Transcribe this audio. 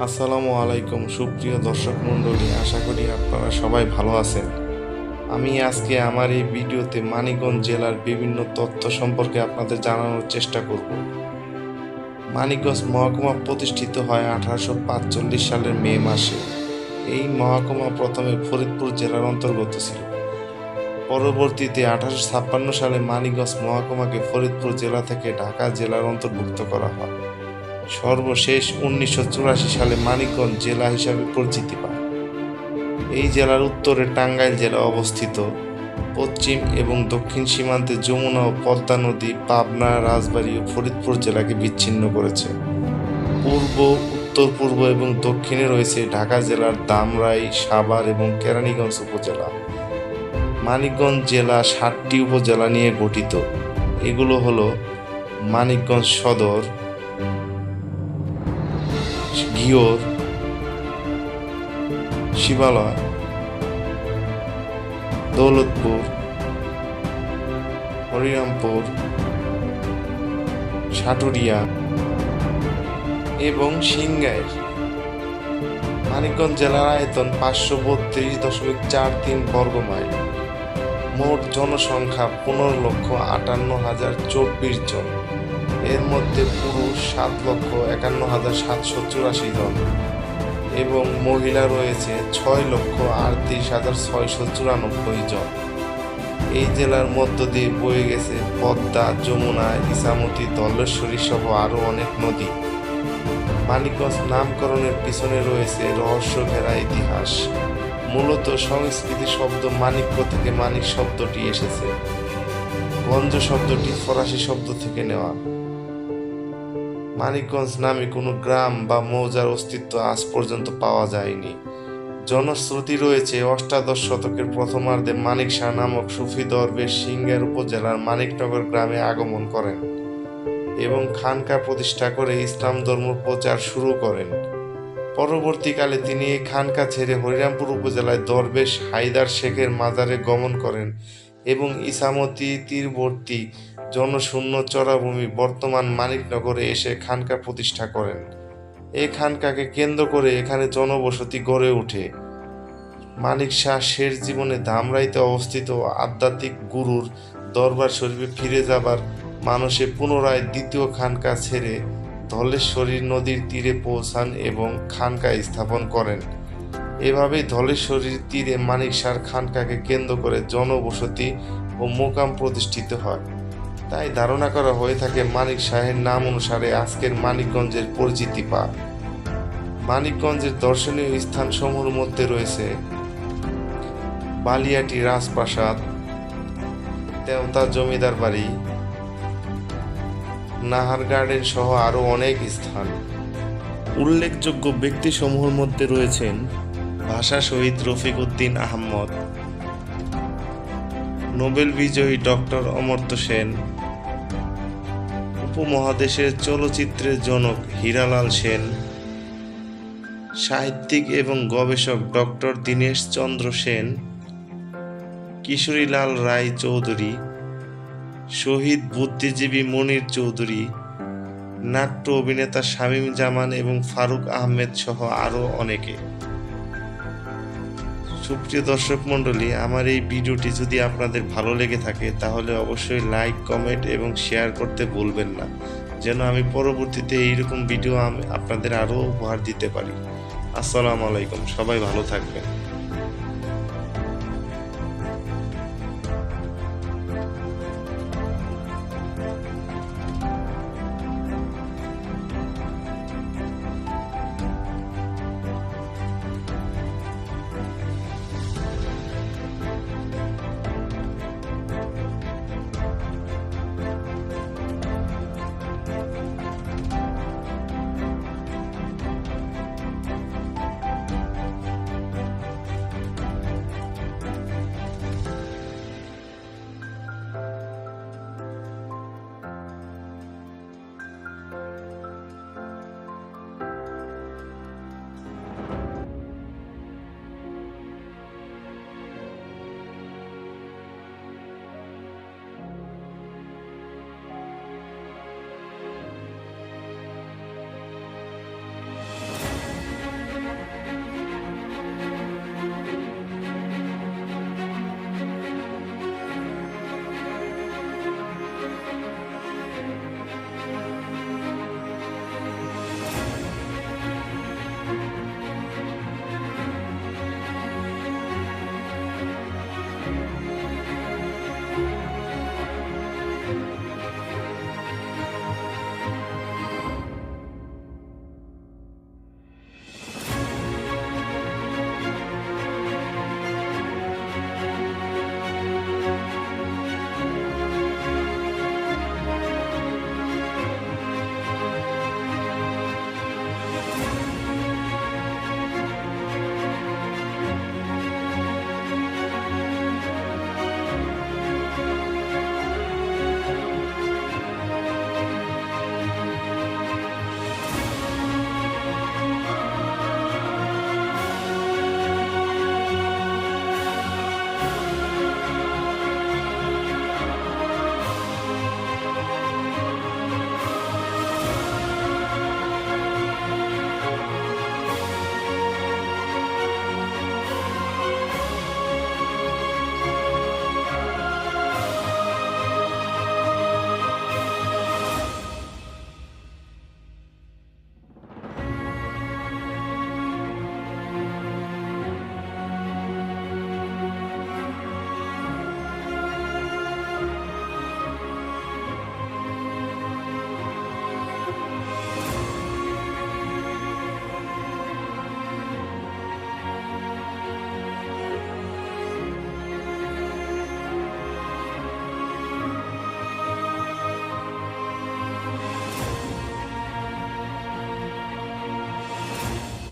আসসালামু আলাইকুম সুপ্রিয় দর্শক মণ্ডলী, আশা করি আপনারা সবাই ভালো আছেন। আমি আজকে আমার এই ভিডিওতে মানিকগঞ্জ জেলার বিভিন্ন তথ্য সম্পর্কে আপনাদের জানানোর চেষ্টা করব। মানিকগঞ্জ মহকুমা প্রতিষ্ঠিত হয় 1845 সালের মে মাসে। এই মহকুমা প্রথমে ফরিদপুর জেলার অন্তর্গত ছিল। পরবর্তীতে 1856 সালে মানিকগঞ্জ মহকুমাকে ফরিদপুর জেলা থেকে ঢাকা জেলার অন্তর্ভুক্ত করা হয়। সর্বশেষ 1984 সালে মানিকগঞ্জ জেলা হিসাবে পরিচিতি পায়। এই জেলার উত্তরে টাঙ্গাইল জেলা অবস্থিত। পশ্চিম এবং দক্ষিণ সীমান্তে যমুনা ও পদ্মা নদী পাবনা, রাজবাড়ী ও ফরিদপুর জেলাকে বিচ্ছিন্ন করেছে। পূর্ব, উত্তর পূর্ব এবং দক্ষিণে রয়েছে ঢাকা জেলার ধামরাই, সাভার এবং কেরানীগঞ্জ উপজেলা। মানিকগঞ্জ জেলা 7টি উপজেলা নিয়ে গঠিত। এগুলো হলো মানিকগঞ্জ সদর, ঘিওর, শিবালয়, দৌলতপুর, হরিরামপুর, সাটুরিয়া এবং সিংগাইর। মানিকগঞ্জ জেলার আয়তন 532.43 বর্গ মাইল। মোট জনসংখ্যা 15,58,024 জন। এর মধ্যে পুরুষ 7,51,784 জন এবং মহিলা রয়েছে 6,38,694 জন। এই জেলার মধ্য দিয়ে বয়ে গেছে পদ্মা, যমুনা, ইছামতি, ধলেশ্বরী সহ আরও অনেক নদী। মানিকগঞ্জ নামকরণের পিছনে রয়েছে রহস্য ঘেরা ইতিহাস। মূলত সংস্কৃতি শব্দ মানিক্য থেকে মানিক শব্দটি এসেছে। গঞ্জ শব্দটি ফরাসি শব্দ থেকে নেওয়া। মানিকগঞ্জ নামে কোনো গ্রাম বা মৌজার অস্তিত্ব আজ পর্যন্ত পাওয়া যায়নি। জনশ্রুতি রয়েছে 8শ শতকের প্রথমার্ধে মানিক শাহ নামক সুফি দরবেশ সিংগাইর উপজেলার মানিকনগর গ্রামে আগমন করেন এবং খানকা প্রতিষ্ঠা করে ইসলাম ধর্ম প্রচার শুরু করেন। পরবর্তীকালে তিনি এই খানকা ছেড়ে হরিরামপুর উপজেলায় দরবেশ হায়দার শেখের মাজারে গমন করেন এবং ইছামতি তীরবর্তী জনশূন্য চরাভূমি বর্তমান মানিকনগরে এসে খানকা প্রতিষ্ঠা করেন। এই খানকাকে কেন্দ্র করে এখানে জনবসতি গড়ে ওঠে। মানিক শাহ শেষ জীবনে ধামরাইতে অবস্থিত আধ্যাত্মিক গুরুর দরবার শরীফে ফিরে যাবার মানসে পুনরায় দ্বিতীয় খানকা ছেড়ে ধলেশ্বরী নদীর তীরে পৌঁছান এবং খানকা স্থাপন করেন। এভাবেই ধলেশ্বরীর তীরে মানিক শাহর খানকাকে কেন্দ্র করে জনবসতি ও মোকাম প্রতিষ্ঠিত হয়। তাই ধারণা করা হয়ে থাকে মানিক শাহের নাম অনুসারে আজকের মানিকগঞ্জের পরিচিতি পায়। মানিকগঞ্জের দর্শনীয় স্থানসমূহের মধ্যে রয়েছে বালিয়াটি রাজপ্রাসাদ, তেওতা জমিদার বাড়ি, নাহার গার্ডেন সহ আরও অনেক স্থান। উল্লেখযোগ্য ব্যক্তিসমূহের মধ্যে রয়েছেন ভাষা শহীদ রফিক উদ্দিন আহমদ, নোবেল বিজয়ী ডক্টর অমর্ত্য সেন, উপমহাদেশের চলচ্চিত্রের জনক হীরালাল সেন, সাহিত্যিক এবং গবেষক ডক্টর দীনেশ চন্দ্র সেন, কিশোরীলাল রায় চৌধুরী, শহীদ বুদ্ধিজীবী মনির চৌধুরী, নাট্য অভিনেতা শামীম জামান এবং ফারুক আহমেদ সহ আরও অনেকে। সুপ্রিয় দর্শক মণ্ডলী, আমার এই ভিডিওটি যদি আপনাদের ভালো লেগে থাকে তাহলে অবশ্যই লাইক, কমেন্ট এবং শেয়ার করতে ভুলবেন না, যেন আমি পরবর্তীতে এইরকম ভিডিও আপনাদের আরও উপহার দিতে পারি। আসসালামু আলাইকুম, সবাই ভালো থাকবেন।